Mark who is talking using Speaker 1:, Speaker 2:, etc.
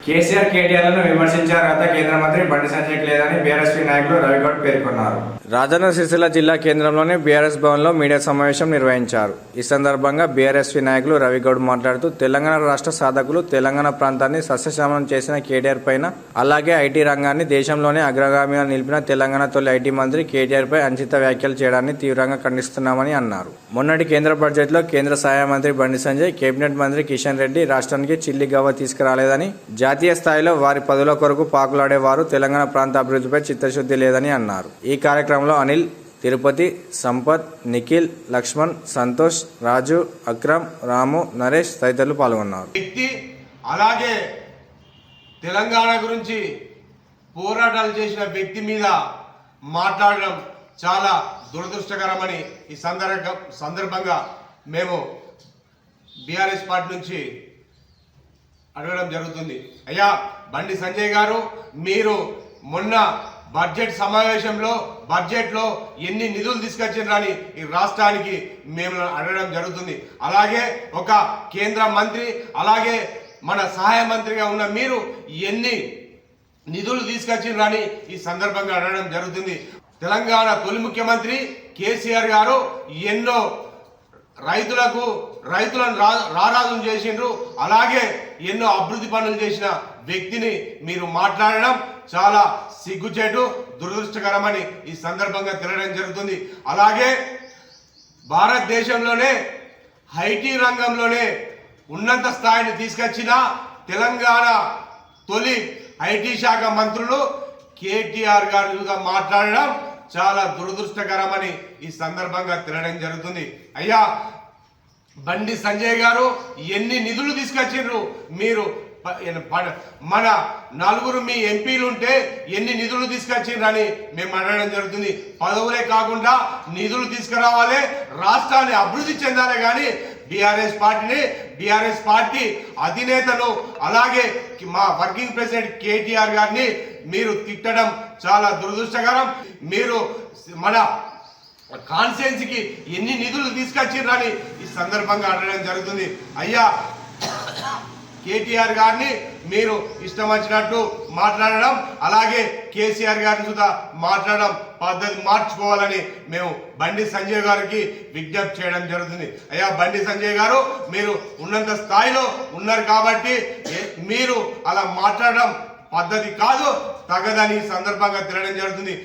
Speaker 1: కేసీఆర్ కేటీఆర్లను విమర్శించారు గత కేంద్ర మంత్రి బండి సంజయ్కి లేదని బీఆర్ఎస్పీ నాయకులు రవిగౌడ్ పేర్కొన్నారు. రాజన్న సిరిసిల్ల జిల్లా కేంద్రంలోని బీఆర్ఎస్ భవన్లో మీడియా సమావేశం నిర్వహించారు. ఈ సందర్భంగా బీఆర్ఎస్పీ నాయకులు రవిగౌడ్ మాట్లాడుతూ తెలంగాణ రాష్ట్ర సాధకులు తెలంగాణ ప్రాంతాన్ని సస్యశ్యామలం చేసిన కేటీఆర్ పైన, అలాగే ఐటీ రంగాన్ని దేశంలోనే అగ్రగామిగా నిలిపిన తెలంగాణ తొలి ఐటీ మంత్రి కేటీఆర్ పై అనుచిత వ్యాఖ్యలు చేయడాన్ని తీవ్రంగా ఖండిస్తున్నామని అన్నారు. మొన్నటి కేంద్ర బడ్జెట్లో కేంద్ర సహాయ మంత్రి బండి సంజయ్, కేబినెట్ మంత్రి కిషన్ రెడ్డి రాష్ట్రానికి చిల్లి గవ్వ తీసుకురాలేదని, జాతీయ స్థాయిలో వారి పదుల కొరకు పాకులాడేవారు తెలంగాణ ప్రాంత అభివృద్ధిపై చిత్తశుద్ధి లేదని అన్నారు. ఈ కార్యక్రమంలో అనిల్, తిరుపతి, సంపత్, నిఖిల్, లక్ష్మణ్, సంతోష్, రాజు, అక్రమ్, రాము, నరేష్ తదితరులు పాల్గొన్నారు.
Speaker 2: అలాగే తెలంగాణ గురించి పోరాటాలు చేసిన వ్యక్తి మీద మాట్లాడడం చాలా దురదృష్టకరమని ఈ సందర్భంగా మేము బీఆర్ఎస్ పార్టీ నుంచి అడగడం జరుగుతుంది. అయ్యా బండి సంజయ్ గారు, మీరు మొన్న బడ్జెట్ సమావేశంలో బడ్జెట్లో ఎన్ని నిధులు తీసుకొచ్చిండ్రని ఈ రాష్ట్రానికి మేము అడగడం జరుగుతుంది. అలాగే ఒక కేంద్ర మంత్రి, అలాగే మన సహాయ మంత్రిగా ఉన్న మీరు ఎన్ని నిధులు తీసుకొచ్చిండ్రని ఈ సందర్భంగా అడగడం జరుగుతుంది. తెలంగాణ తొలి ముఖ్యమంత్రి కేసీఆర్ గారు ఎన్నో రైతులను రారాజును చేసిండ్రు. అలాగే ఎన్నో అభివృద్ధి పనులు చేసిన వ్యక్తిని మీరు మాట్లాడడం చాలా సిగ్గుచేటు, దురదృష్టకరమని ఈ సందర్భంగా తెలియడం జరుగుతుంది. అలాగే భారతదేశంలోనే ఐటీ రంగంలోనే ఉన్నత స్థాయిని తీసుకొచ్చిన తెలంగాణ తొలి ఐటీ శాఖ మంత్రులు కేటీఆర్ గారుగా మాట్లాడడం చాలా దురదృష్టకరమని ఈ సందర్భంగా తెలియడం జరుగుతుంది. అయ్యా బండి సంజయ్ గారు ఎన్ని నిధులు తీసుకొచ్చిండ్రు? మీరు మన నలుగురు మీ ఎంపీలు ఉంటే ఎన్ని నిధులు తీసుకొచ్చిండ్రని మేము అడగడం జరుగుతుంది. పదవులే కాకుండా నిధులు తీసుకురావాలి, రాష్ట్రాన్ని అభివృద్ధి చెందాలి. కానీ బీఆర్ఎస్ పార్టీ అధినేతను, అలాగే మా వర్కింగ్ ప్రెసిడెంట్ కేటీఆర్ గారిని మీరు తిట్టడం చాలా దురదృష్టకరం. మీరు మన కాన్స్టిట్యున్సీకి ఎన్ని నిధులు తీసుకొచ్చిర్రని ఈ సందర్భంగా అడగడం జరుగుతుంది. అయ్యా కేటీఆర్ గారిని మీరు ఇష్టం వచ్చినట్టు మాట్లాడడం, అలాగే కేసీఆర్ గారిని కూడా మాట్లాడడం పద్ధతి మార్చుకోవాలని మేము బండి సంజయ్ గారికి విజ్ఞప్తి చేయడం జరుగుతుంది. అయ్యా బండి సంజయ్ గారు, మీరు ఉన్నంత స్థాయిలో ఉన్నారు కాబట్టి మీరు అలా మాట్లాడడం పద్ధతి కాదు, తగదని సందర్భంగా తెలియడం జరుగుతుంది.